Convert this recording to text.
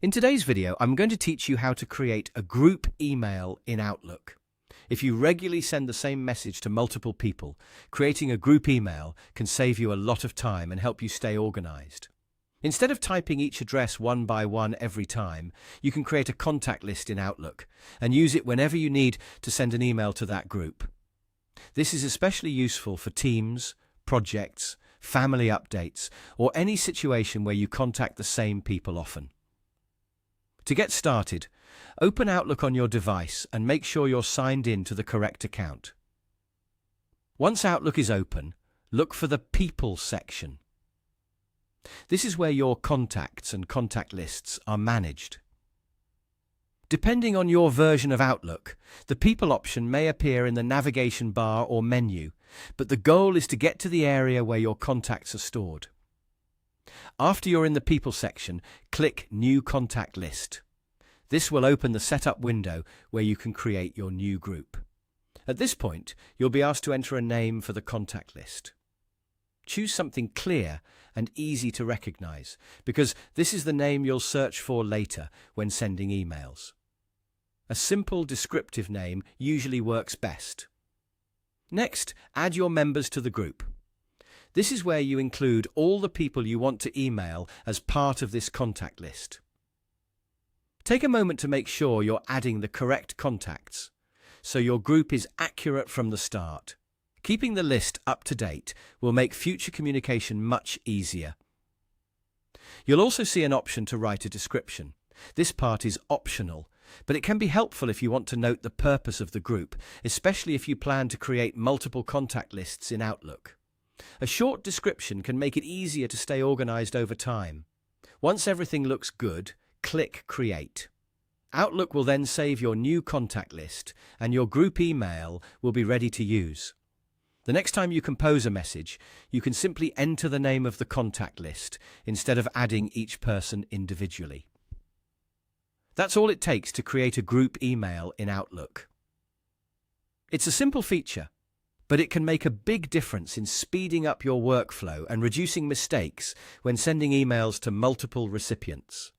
In today's video, I'm going to teach you how to create a group email in Outlook. If you regularly send the same message to multiple people, creating a group email can save you a lot of time and help you stay organized. Instead of typing each address one by one every time, you can create a contact list in Outlook and use it whenever you need to send an email to that group. This is especially useful for teams, projects, family updates, or any situation where you contact the same people often. To get started, open Outlook on your device and make sure you're signed in to the correct account. Once Outlook is open, look for the People section. This is where your contacts and contact lists are managed. Depending on your version of Outlook, the People option may appear in the navigation bar or menu, but the goal is to get to the area where your contacts are stored. After you're in the People section, click New Contact List. This will open the Setup window where you can create your new group. At this point, you'll be asked to enter a name for the contact list. Choose something clear and easy to recognize, because this is the name you'll search for later when sending emails. A simple descriptive name usually works best. Next, add your members to the group. This is where you include all the people you want to email as part of this contact list. Take a moment to make sure you're adding the correct contacts, so your group is accurate from the start. Keeping the list up to date will make future communication much easier. You'll also see an option to write a description. This part is optional, but it can be helpful if you want to note the purpose of the group, especially if you plan to create multiple contact lists in Outlook. A short description can make it easier to stay organized over time. Once everything looks good, click Create. Outlook will then save your new contact list, and your group email will be ready to use. The next time you compose a message, you can simply enter the name of the contact list instead of adding each person individually. That's all it takes to create a group email in Outlook. It's a simple feature, but it can make a big difference in speeding up your workflow and reducing mistakes when sending emails to multiple recipients.